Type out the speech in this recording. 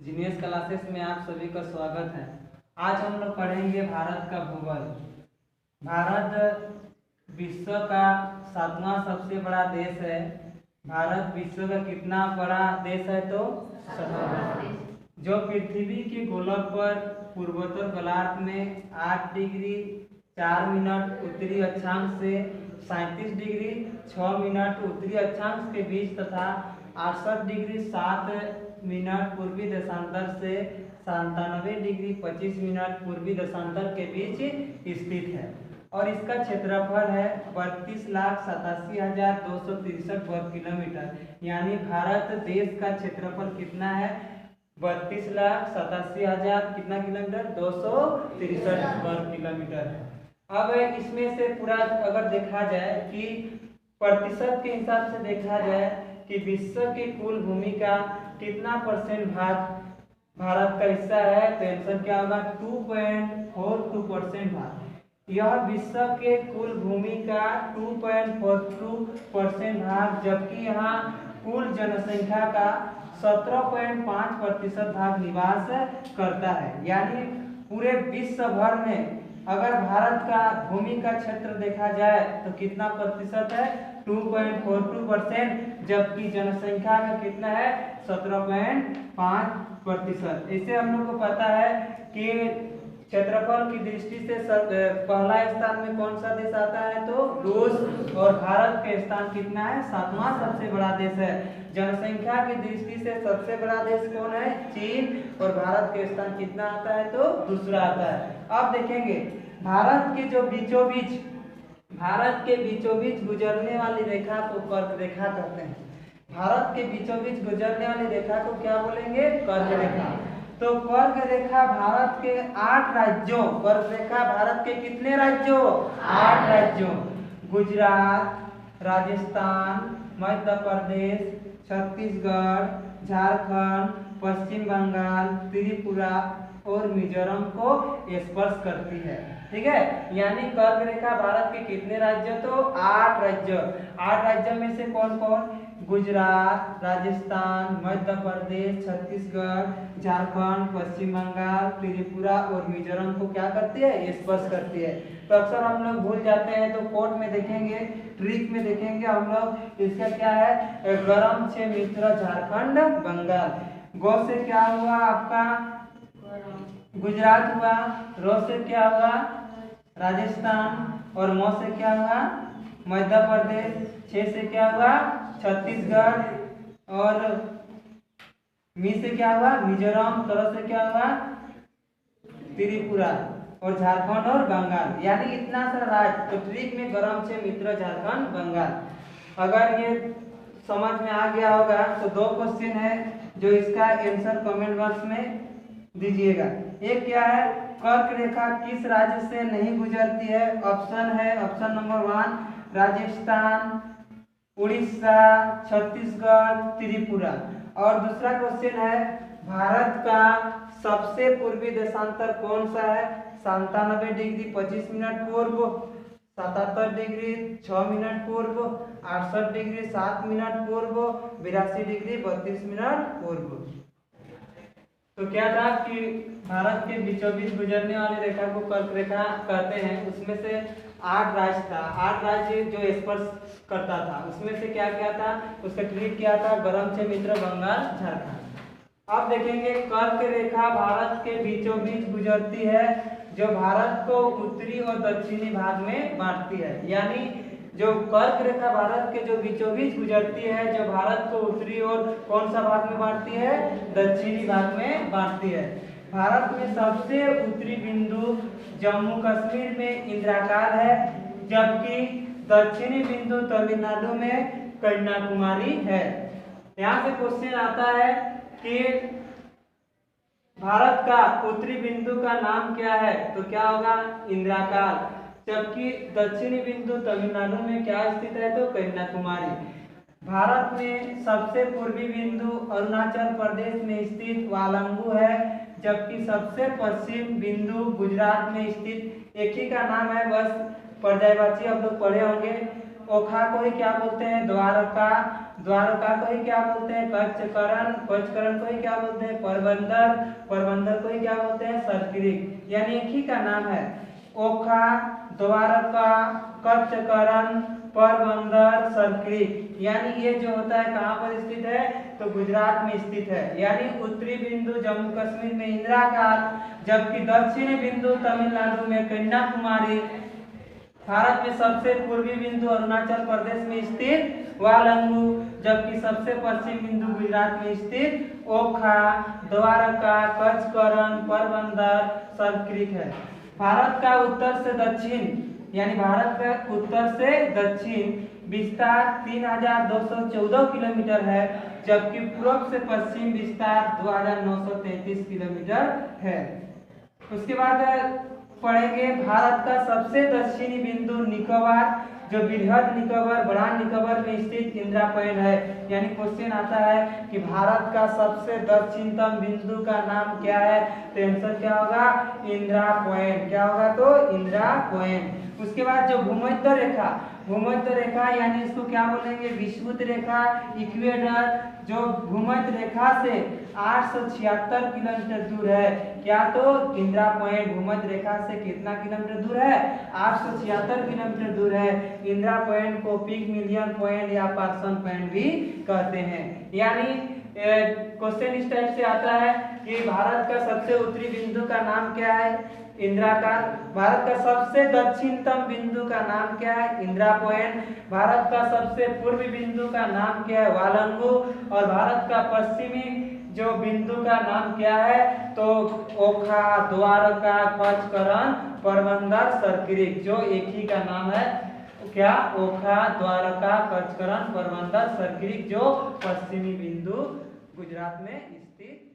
Genius classes में आप सभी का स्वागत है। आज हम लोग पढ़ेंगे भारत का भूगोल। भारत विश्व का 7वां सबसे बड़ा देश है। भारत विश्व का कितना बड़ा देश है? तो 7वां। जो पृथ्वी के गोलक पर पूर्वोत्तर गोलार्ध में 8 डिग्री 4 मिनट उत्तरी अक्षांश से 37 डिग्री 6 मिनट उत्तरी अक्षांश के बीच तथा 68 डिग्री 7 मिनट पूर्वी देशांतर से 97 डिग्री 25 मिनट पूर्वी देशांतर के बीच स्थित है और इसका क्षेत्रफल है 32,87,263 वर्ग किलोमीटर। यानी भारत देश का क्षेत्रफल कितना है? 32,87,000 कितना किलोमीटर? 263 वर्ग किलोमीटर है। अब इसमें से पूरा अगर देखा जाए कि प्रतिशत के हिसाब से देखा जाए कि विश्व की कुल भूमि का कितना परसेंट भाग भारत का हिस्सा है, तो आंसर क्या होगा? 2.42% भाग। यह विश्व के कुल भूमि का 2.42% भाग, जबकि यहाँ कुल जनसंख्या का 17.5% भाग निवास करता है। यानी पूरे विश्व भर में अगर भारत का भूमि का क्षेत्र देखा जाए तो कितना प्रतिशत है? 2.42%, जबकि जनसंख्या का कितना है? 17.5%। इससे हम लोग को पता है कि क्षेत्रफल की दृष्टि से पहला स्थान में कौन सा देश आता है? तो रूस। और भारत का स्थान कितना है? 7वां सबसे बड़ा देश है। जनसंख्या की दृष्टि से सबसे बड़ा देश कौन है? चीन। और भारत का स्थान कितना आता है? तो दूसरा आता है। अब देखेंगे भारत के बीचों बीच गुजरने वाली रेखा को कर्क रेखा कहते हैं। भारत के बीचों बीच गुजरने वाली रेखा को क्या बोलेंगे? कर्क रेखा। तो कर्क रेखा भारत के 8 राज्यों, कर्क रेखा भारत के कितने राज्यों? 8 राज्यों, गुजरात, राजस्थान, मध्य प्रदेश, छत्तीसगढ़, झारखंड, पश्चिम बंगाल, त्रिपुरा और मिजोरम को स्पर्श करती है। ठीक है, यानी कर्क रेखा भारत के कितने राज्य? तो 8 राज्य। 8 राज्यों में से कौन कौन? गुजरात, राजस्थान, मध्य प्रदेश, छत्तीसगढ़, झारखंड, पश्चिम बंगाल, त्रिपुरा और मिजोरम को क्या करती है? स्पर्श करती है। तो अक्सर हम लोग भूल जाते हैं, तो कोड में देखेंगे, ट्रिक में देखेंगे हम लोग। इसका क्या है? गरम से मित्र झारखंड बंगाल। गौ से क्या हुआ आपका? गुजरात हुआ। रो से क्या हुआ? राजस्थान। और मौ से क्या हुआ? मध्य प्रदेश। छे से क्या हुआ? छत्तीसगढ़। और मी से क्या हुआ? मिजोरम। तरह से क्या हुआ? त्रिपुरा। और झारखंड और बंगाल। यानी इतना सा राज्य। तो ट्रिक में गरम से मित्र झारखंड बंगाल। अगर ये समझ में आ गया होगा तो 2 क्वेश्चन है जो इसका आंसर कमेंट बॉक्स में दीजिएगा। एक क्या है? कर्क रेखा किस राज्य से नहीं गुजरती है? ऑप्शन है, ऑप्शन नंबर 1 राजस्थान, उड़ीसा, छत्तीसगढ़, त्रिपुरा। और दूसरा क्वेश्चन है भारत का सबसे पूर्वी देशांतर कौन सा है? 97 डिग्री 25 मिनट पूर्व, 77 डिग्री 6 मिनट पूर्व, 68 डिग्री 7 मिनट पूर्व, 82 डिग्री 32 मिनट पूर्व। तो क्या था कि भारत के बीचों बीच गुजरने वाली रेखा को कर्क रेखा कहते हैं। उसमें से 8 राज्य था, 8 राज्य जो स्पर्श करता था। उसमें से क्या क्या था? उसका ट्रिक क्या था? गरम से मित्र बंगाल, झारखंड। अब देखेंगे कर्क रेखा भारत के बीचों बीच गुजरती है, जो भारत को उत्तरी और दक्षिणी भाग में बांटती है। यानी जो कर्क रेखा भारत के जो बीचों बीच गुजरती है, जो भारत को उत्तरी और कौन सा भाग में बांटती है? दक्षिणी भाग में बांटती है। भारत में सबसे उत्तरी बिंदु जम्मू कश्मीर में इंद्राकार है, जबकि दक्षिणी बिंदु तमिलनाडु में कन्याकुमारी है। यहाँ से क्वेश्चन आता है कि भारत का उत्तरी बिंदु का नाम क्या है? तो क्या होगा? इंद्राकार। जबकि दक्षिणी बिंदु तमिलनाडु में क्या स्थित है? तो कन्याकुमारी। भारत में सबसे पूर्वी बिंदु अरुणाचल प्रदेश में स्थित वालंगू है, जबकि सबसे पश्चिम बिंदु गुजरात में स्थित एक ही का नाम है, बस पर्यायवाची आप लोग पढ़े होंगे, ओखा को ही क्या बोलते हैं द्वारका, द्वारका को ही क्या बोलते हैं कच्छकरण, कच्छकरण को ही क्या बोलते हैं परबंदर, परबंदर को ही क्या बोलते हैं सरक्रिक। यानी एक ही का नाम है ओखा, द्वारका, कच्छकरण, परबंदर, सरक्रिक। यानी ये जो होता है कहाँ पर स्थित है तो गुजरात में स्थित है। यानी उत्तरी बिंदु जम्मू कश्मीर में इंदिरा घाट, जबकि दक्षिणी बिंदु तमिलनाडु में कन्याकुमारी, भारत में सबसे पूर्वी बिंदु अरुणाचल प्रदेश में स्थित वालंगू, जबकि सबसे पश्चिम बिंदु गुजरात में स्थित ओखा, द्वारका, कच्छकरण, परबंदर, सरक्रिक है। भारत का उत्तर से दक्षिण यानी भारत का उत्तर से दक्षिण विस्तार 3214 किलोमीटर है, जबकि पूर्व से पश्चिम विस्तार 2933 किलोमीटर है। उसके बाद पढ़ेंगे भारत का सबसे दक्षिणी बिंदु निकोबार, जो बृहद निकोबार, बड़ा निकोबार में स्थित इंदिरा पॉइंट है। यानी क्वेश्चन आता है कि भारत का सबसे दक्षिणतम बिंदु का नाम क्या है, तो आंसर क्या होगा इंदिरा पॉइंट। क्या होगा तो इंदिरा पॉइंट। उसके बाद जो भूमध्य रेखा, भूमध्य रेखा यानी इसको क्या बोलेंगे विषुवत रेखा, इक्वेटर, जो भूमध्य रेखा से 876 किलोमीटर दूर है। क्या तो इंदिरा पॉइंट भूमध्य रेखा से कितना किलोमीटर दूर है 876 किलोमीटर दूर है। इंदिरा पॉइंट को पिग मिलियन पॉइंट या पार्सन पॉइंट भी कहते हैं। यानी क्वेश्चन इस टाइप से आता है कि भारत का सबसे उत्तरी बिंदु का नाम क्या है इंदिरा का, भारत का सबसे दक्षिणतम बिंदु का नाम क्या है इंदिरा पॉइंट, भारत का सबसे पूर्वी बिंदु का नाम क्या है वालंगू, और भारत का पश्चिमी जो बिंदु का नाम क्या है तो ओखा, द्वारका, कच्छकरण, परबंदर, सरक्रिक, जो एक ही का नाम है क्या ओखा, द्वारका, कच्छकरण, परबंदर, सरक्रिक, जो पश्चिमी बिंदु गुजरात में स्थित